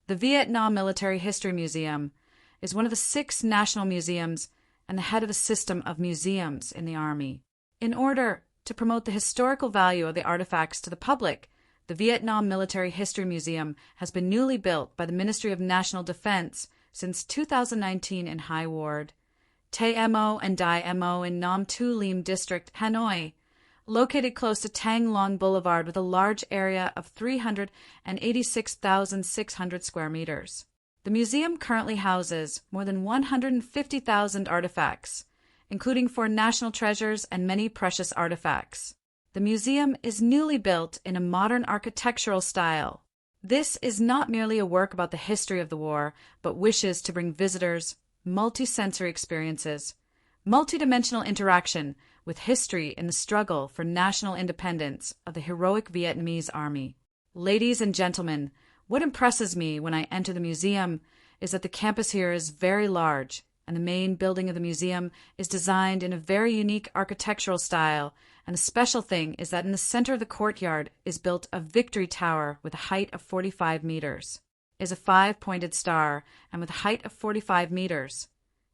The Vietnam Military History Museum is one of the 6 national museums and the head of a system of museums in the Army. In order to promote the historical value of the artifacts to the public, the Vietnam Military History Museum has been newly built by the Ministry of National Defense since 2019 in High Ward, Tay Mo and Dai Mo in Nam Tu Lim District, Hanoi, located close to Tang Long Boulevard with a large area of 386,600 square meters. The museum currently houses more than 150,000 artifacts, including 4 national treasures and many precious artifacts. The museum is newly built in a modern architectural style. This is not merely a work about the history of the war, but wishes to bring visitors multi-sensory experiences, multi-dimensional interaction with history in the struggle for national independence of the heroic Vietnamese Army. Ladies and gentlemen, what impresses me when I enter the museum is that the campus here is very large, and the main building of the museum is designed in a very unique architectural style, and a special thing is that in the center of the courtyard is built a victory tower with a height of 45 meters. It is a 5-pointed star, and with a height of 45 meters.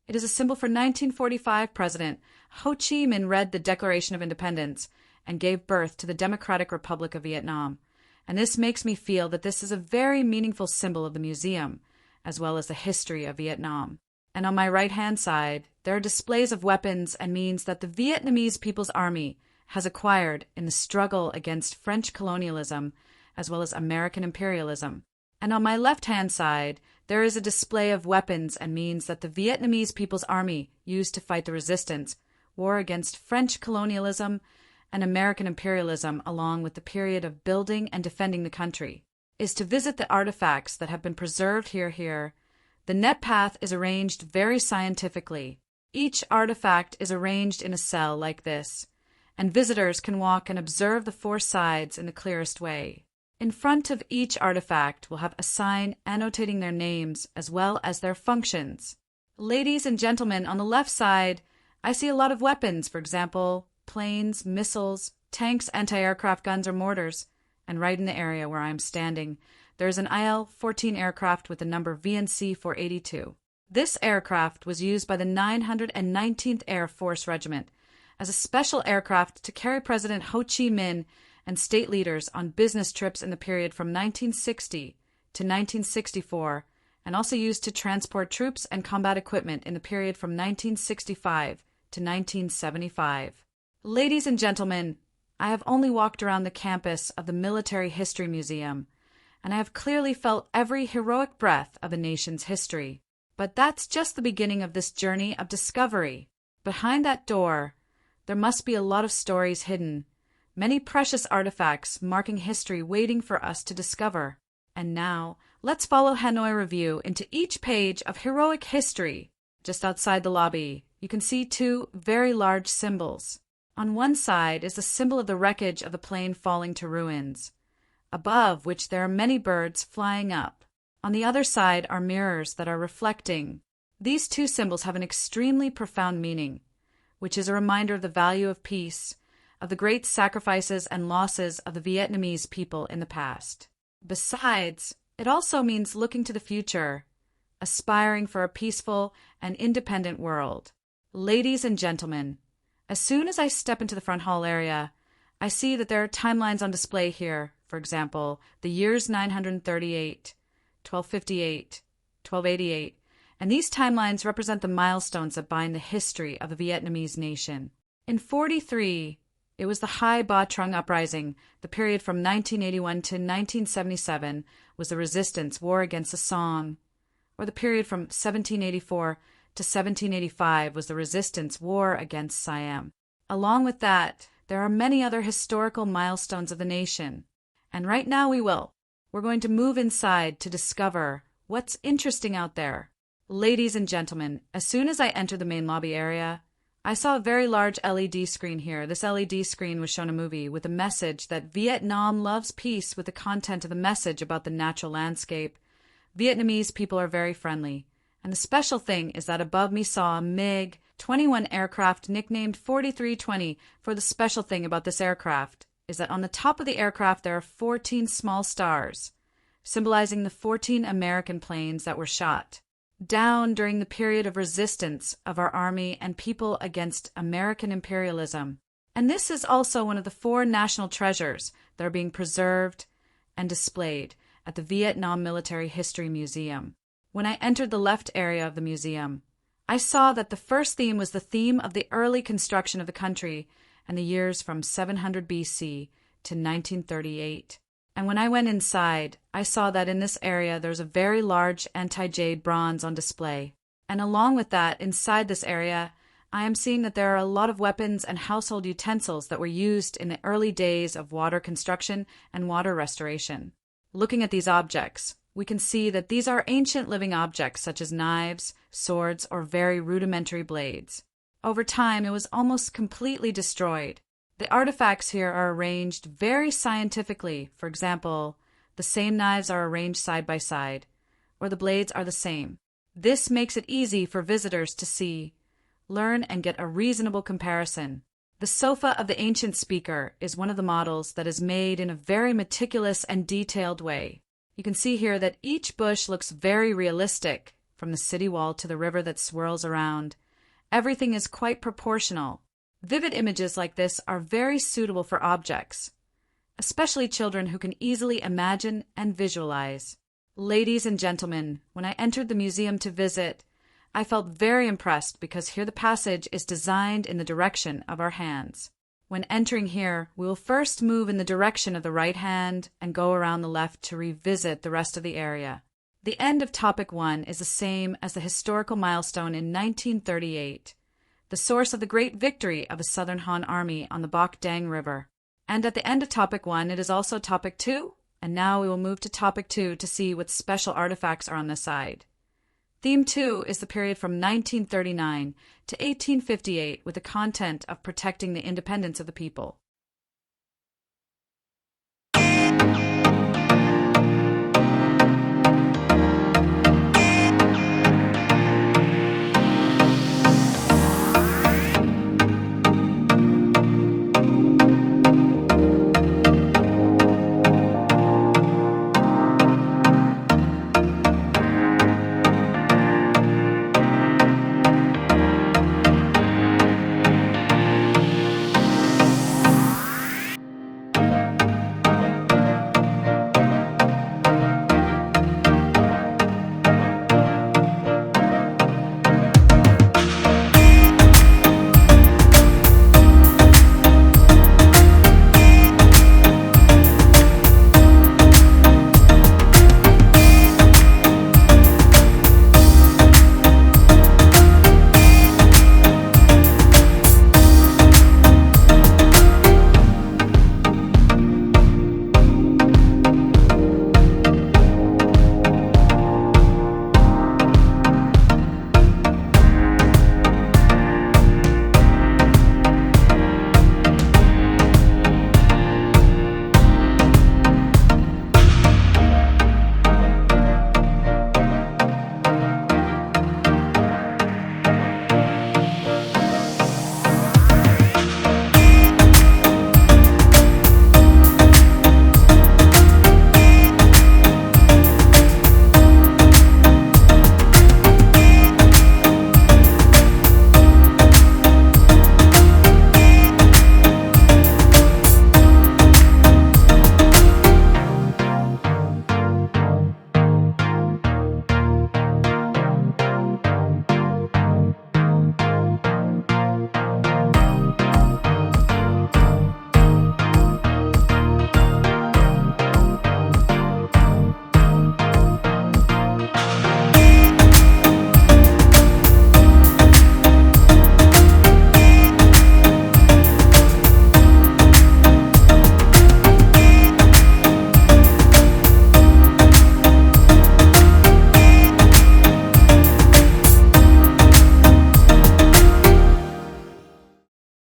It is a symbol for 1945 President Ho Chi Minh read the Declaration of Independence and gave birth to the Democratic Republic of Vietnam. And this makes me feel that this is a very meaningful symbol of the museum, as well as the history of Vietnam. And on my right-hand side, there are displays of weapons and means that the Vietnamese People's Army has acquired in the struggle against French colonialism, as well as American imperialism. And on my left-hand side, there is a display of weapons and means that the Vietnamese People's Army used to fight the resistance, war against French colonialism, and American imperialism along with the period of building and defending the country, is to visit the artifacts that have been preserved here. The net path is arranged very scientifically. Each artifact is arranged in a cell like this, and visitors can walk and observe the 4 sides in the clearest way. In front of each artifact will have a sign annotating their names as well as their functions. Ladies and gentlemen, on the left side, I see a lot of weapons, for example, planes, missiles, tanks, anti-aircraft guns or mortars, and right in the area where I am standing, there is an IL-14 aircraft with the number VNC-482. This aircraft was used by the 919th Air Force Regiment as a special aircraft to carry President Ho Chi Minh and state leaders on business trips in the period from 1960 to 1964, and also used to transport troops and combat equipment in the period from 1965 to 1975. Ladies and gentlemen, I have only walked around the campus of the Military History Museum, and I have clearly felt every heroic breath of a nation's history. But that's just the beginning of this journey of discovery. Behind that door, there must be a lot of stories hidden, many precious artifacts marking history waiting for us to discover. And now, let's follow Hanoi Review into each page of heroic history. Just outside the lobby, you can see 2 very large symbols. On one side is the symbol of the wreckage of the plane falling to ruins, above which there are many birds flying up. On the other side are mirrors that are reflecting. These 2 symbols have an extremely profound meaning, which is a reminder of the value of peace, of the great sacrifices and losses of the Vietnamese people in the past. Besides, it also means looking to the future, aspiring for a peaceful and independent world. Ladies and gentlemen, as soon as I step into the front hall area, I see that there are timelines on display here. For example, the years 938, 1258, 1288, and these timelines represent the milestones that bind the history of the Vietnamese nation. In 43, it was the Hai Ba Trung Uprising. The period from 1981 to 1977 was the resistance war against the Song, or the period from 1784 to 1785 was the resistance war against Siam. Along with that, there are many other historical milestones of the nation. And right now we're going to move inside to discover what's interesting out there. Ladies and gentlemen, as soon as I entered the main lobby area, I saw a very large LED screen here. This LED screen was shown a movie with a message that Vietnam loves peace with the content of the message about the natural landscape. Vietnamese people are very friendly. And the special thing is that above me saw a MiG-21 aircraft nicknamed 4320. For the special thing about this aircraft is that on the top of the aircraft there are 14 small stars. symbolizing the 14 American planes that were shot down during the period of resistance of our army and people against American imperialism. And this is also one of the 4 national treasures that are being preserved and displayed at the Vietnam Military History Museum. When I entered the left area of the museum, I saw that the first theme was the theme of the early construction of the country and the years from 700 BC to 1938. And when I went inside, I saw that in this area there's a very large anti-jade bronze on display. And along with that, inside this area, I am seeing that there are a lot of weapons and household utensils that were used in the early days of water construction and water restoration. Looking at these objects, we can see that these are ancient living objects such as knives, swords, or very rudimentary blades. Over time, it was almost completely destroyed. The artifacts here are arranged very scientifically. For example, the same knives are arranged side by side, or the blades are the same. This makes it easy for visitors to see, learn, and get a reasonable comparison. The sofa of the ancient speaker is one of the models that is made in a very meticulous and detailed way. You can see here that each bush looks very realistic, from the city wall to the river that swirls around. Everything is quite proportional. Vivid images like this are very suitable for objects, especially children who can easily imagine and visualize. Ladies and gentlemen, when I entered the museum to visit, I felt very impressed because here the passage is designed in the direction of our hands. When entering here, we will first move in the direction of the right hand and go around the left to revisit the rest of the area. The end of Topic 1 is the same as the historical milestone in 1938, the source of the great victory of the Southern Han Army on the Bac Dang River. And at the end of Topic 1, it is also Topic 2, and now we will move to Topic 2 to see what special artifacts are on the side. Theme 2 is the period from 1939 to 1858 with the content of protecting the independence of the people.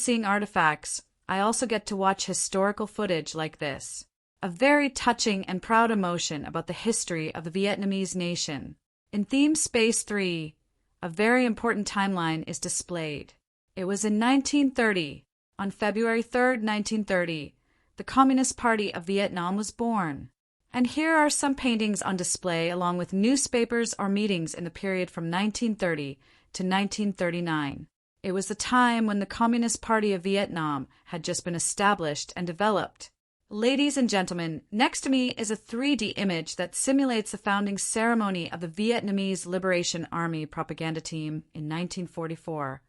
Seeing artifacts, I also get to watch historical footage like this. A very touching and proud emotion about the history of the Vietnamese nation. In Theme Space 3, a very important timeline is displayed. It was in 1930, on February 3rd, 1930, the Communist Party of Vietnam was born. And here are some paintings on display along with newspapers or meetings in the period from 1930 to 1939. It was the time when the Communist Party of Vietnam had just been established and developed. Ladies and gentlemen, next to me is a 3D image that simulates the founding ceremony of the Vietnamese Liberation Army propaganda team in 1944,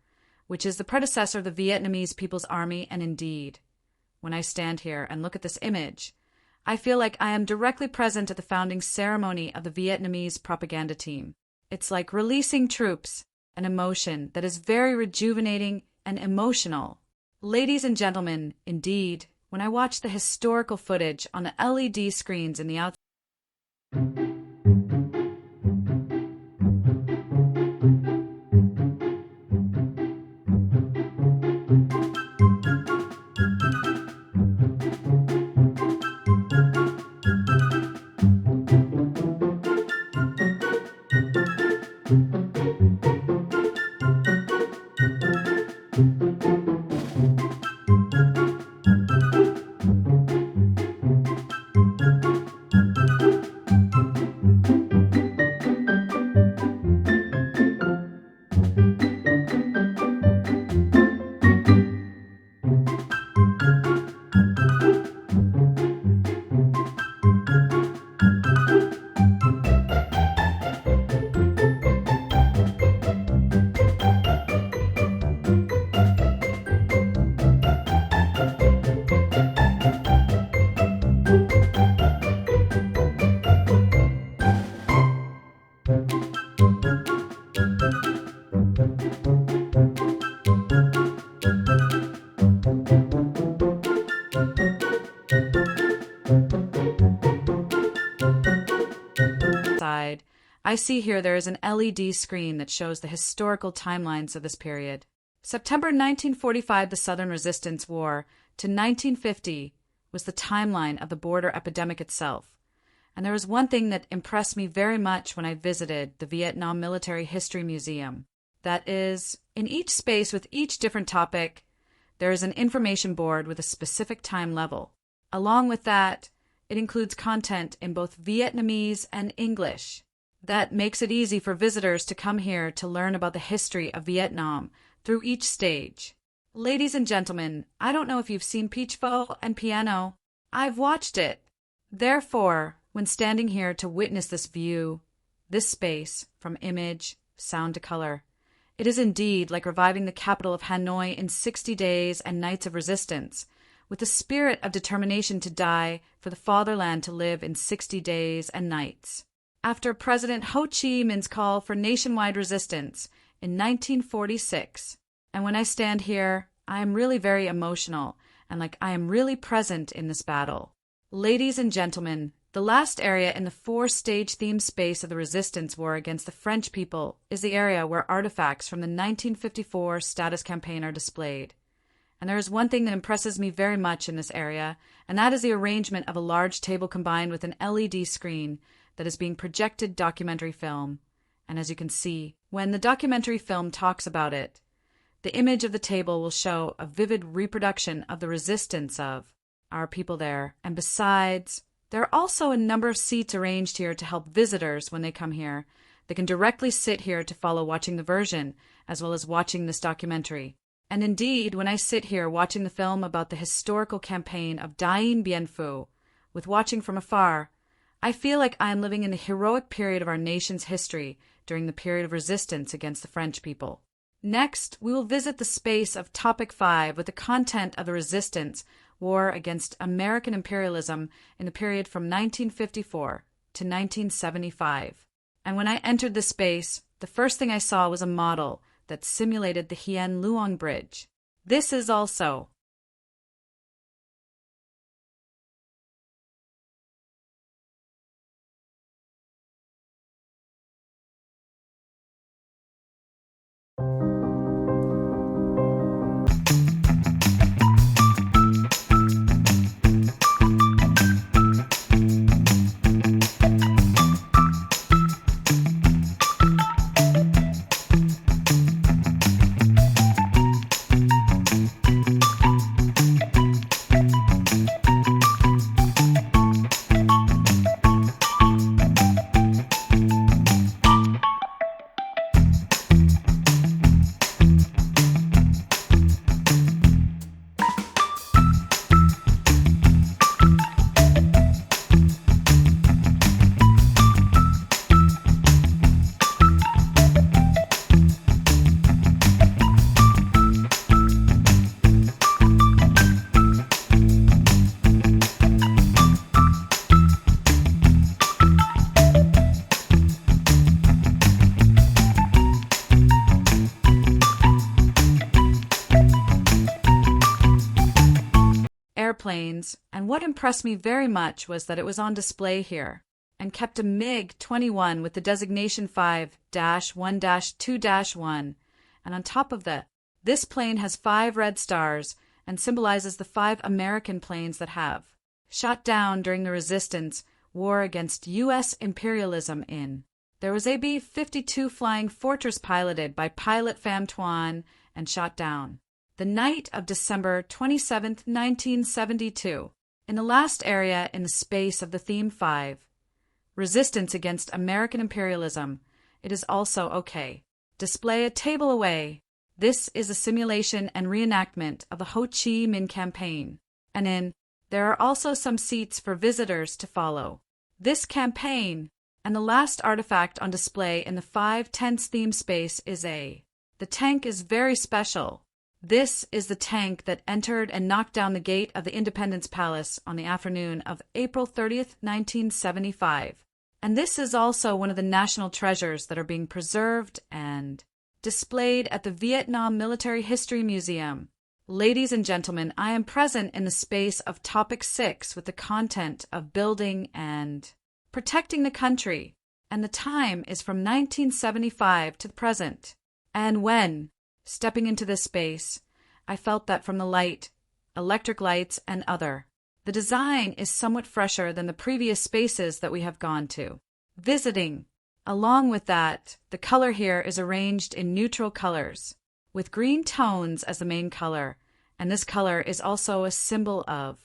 which is the predecessor of the Vietnamese People's Army, and indeed, when I stand here and look at this image, I feel like I am directly present at the founding ceremony of the Vietnamese propaganda team. It's like releasing troops, an emotion that is very rejuvenating and emotional. Ladies and gentlemen, indeed, when I watch the historical footage on the LED screens in the outside, I see here there is an LED screen that shows the historical timelines of this period. September 1945, the Southern Resistance War, to 1950 was the timeline of the border epidemic itself. And there was one thing that impressed me very much when I visited the Vietnam Military History Museum. That is, in each space with each different topic, there is an information board with a specific time level. Along with that, it includes content in both Vietnamese and English. That makes it easy for visitors to come here to learn about the history of Vietnam through each stage. Ladies and gentlemen, I don't know if you've seen Peach Pho and Piano. I've watched it. Therefore, when standing here to witness this view, this space, from image, sound to color, it is indeed like reviving the capital of Hanoi in 60 days and nights of resistance, with the spirit of determination to die for the fatherland to live in 60 days and nights. After President Ho Chi Minh's call for nationwide resistance in 1946. And when I stand here, I am really very emotional and like I am really present in this battle. Ladies and gentlemen, the last area in the 4-stage theme space of the resistance war against the French people is the area where artifacts from the 1954 status campaign are displayed. And there is one thing that impresses me very much in this area, and that is the arrangement of a large table combined with an LED screen that is being projected documentary film. And as you can see, when the documentary film talks about it, the image of the table will show a vivid reproduction of the resistance of our people there. And besides, there are also a number of seats arranged here to help visitors when they come here. They can directly sit here to follow watching the version, as well as watching this documentary. And indeed, when I sit here watching the film about the historical campaign of Dien Bien Phu, with watching from afar, I feel like I am living in the heroic period of our nation's history during the period of resistance against the French people. Next, we will visit the space of Topic 5 with the content of the resistance war against American imperialism in the period from 1954 to 1975. And when I entered the space, the first thing I saw was a model that simulated the Hien Luong Bridge. This is also what impressed me very much was that it was on display here and kept a MiG-21 with the designation 5-1-2-1, and on top of that, this plane has 5 red stars and symbolizes the 5 American planes that have shot down during the resistance war against U.S. imperialism in. There was a B-52 Flying Fortress piloted by pilot Pham Tuan and shot down the night of December 27, 1972. In the last area in the space of the theme 5, resistance against American imperialism, it is also okay. Display a table away. This is a simulation and reenactment of the Ho Chi Minh campaign, and there are also some seats for visitors to follow this campaign. And the last artifact on display in the 5 tents theme space is the tank is very special. This is the tank that entered and knocked down the gate of the Independence Palace on the afternoon of April 30th, 1975. And this is also one of the national treasures that are being preserved and displayed at the Vietnam Military History Museum. Ladies and gentlemen, I am present in the space of Topic 6 with the content of building and protecting the country, and the time is from 1975 to the present. And when stepping into this space, I felt that from the light, electric lights, and other, the design is somewhat fresher than the previous spaces that we have gone to visiting. Along with that, the color here is arranged in neutral colors, with green tones as the main color, and this color is also a symbol of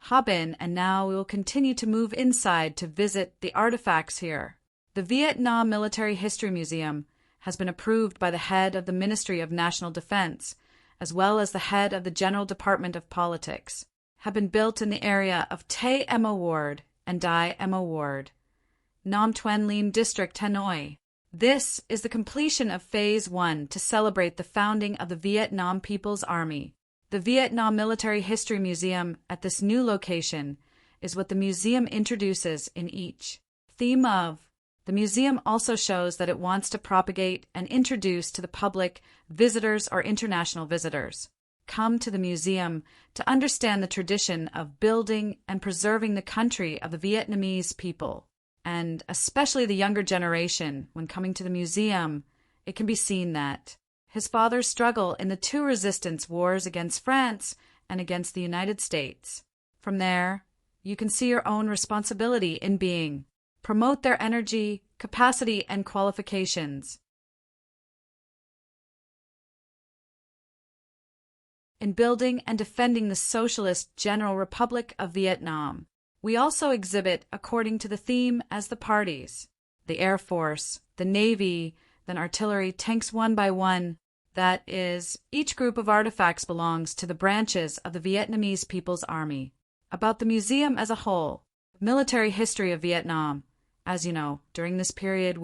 Harbin. And now we will continue to move inside to visit the artifacts here. The Vietnam Military History Museum has been approved by the head of the Ministry of National Defense, as well as the head of the General Department of Politics, have been built in the area of Tay Emma Ward and Dai Emma Ward, Nam Tuen Lim District, Hanoi. This is the completion of Phase 1 to celebrate the founding of the Vietnam People's Army. The Vietnam Military History Museum at this new location is what the museum introduces in each theme of. The museum also shows that it wants to propagate and introduce to the public, visitors or international visitors come to the museum to understand the tradition of building and preserving the country of the Vietnamese people. And especially the younger generation, when coming to the museum, it can be seen that his father's struggle in the 2 resistance wars against France and against the United States. From there, you can see your own responsibility in being. Promote their energy, capacity, and qualifications in building and defending the Socialist General Republic of Vietnam. We also exhibit according to the theme as the parties, the Air Force, the Navy, then artillery, tanks one by one. That is, each group of artifacts belongs to the branches of the Vietnamese People's Army. About the museum as a whole, military history of Vietnam. As you know, during this period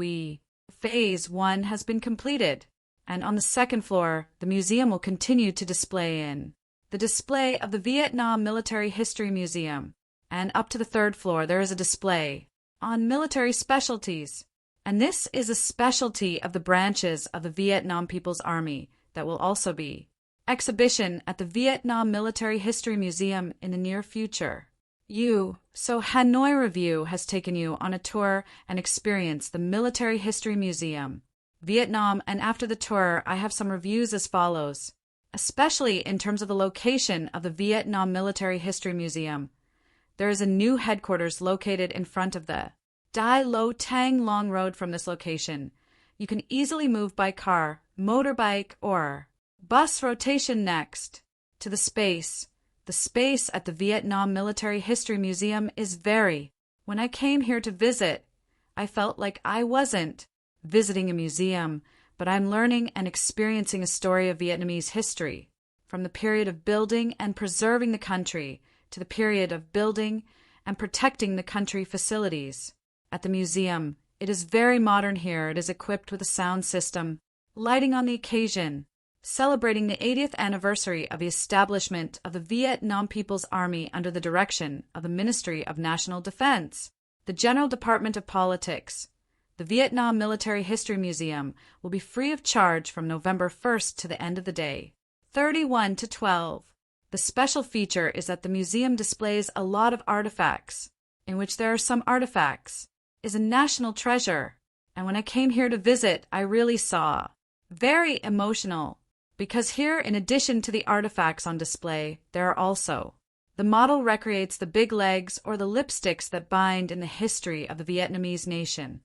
Phase 1 has been completed, and on the 2nd floor, the museum will continue to display in the display of the Vietnam Military History Museum, and up to the 3rd floor there is a display on military specialties, and this is a specialty of the branches of the Vietnam People's Army that will also be exhibition at the Vietnam Military History Museum in the near future. So Hanoi Review has taken you on a tour and experience the Military History Museum, Vietnam, and after the tour I have some reviews as follows, especially in terms of the location of the Vietnam Military History Museum. There is a new headquarters located in front of the Dai Lo Tang Long Road. From this location, you can easily move by car, motorbike, or bus rotation next to the space. The space at the Vietnam Military History Museum is very. When I came here to visit, I felt like I wasn't visiting a museum, but I'm learning and experiencing a story of Vietnamese history, from the period of building and preserving the country to the period of building and protecting the country facilities. At the museum, it is very modern here. It is equipped with a sound system, lighting on the occasion, celebrating the 80th anniversary of the establishment of the Vietnam People's Army under the direction of the Ministry of National Defense, the General Department of Politics. The Vietnam Military History Museum will be free of charge from November 1st to the end of the day, 31 to 12. The special feature is that the museum displays a lot of artifacts, in which there are some artifacts, is a national treasure. And when I came here to visit, I really saw. Very emotional, because here, in addition to the artifacts on display, there are also the model recreates the big legs or the lipsticks that bind in the history of the Vietnamese nation.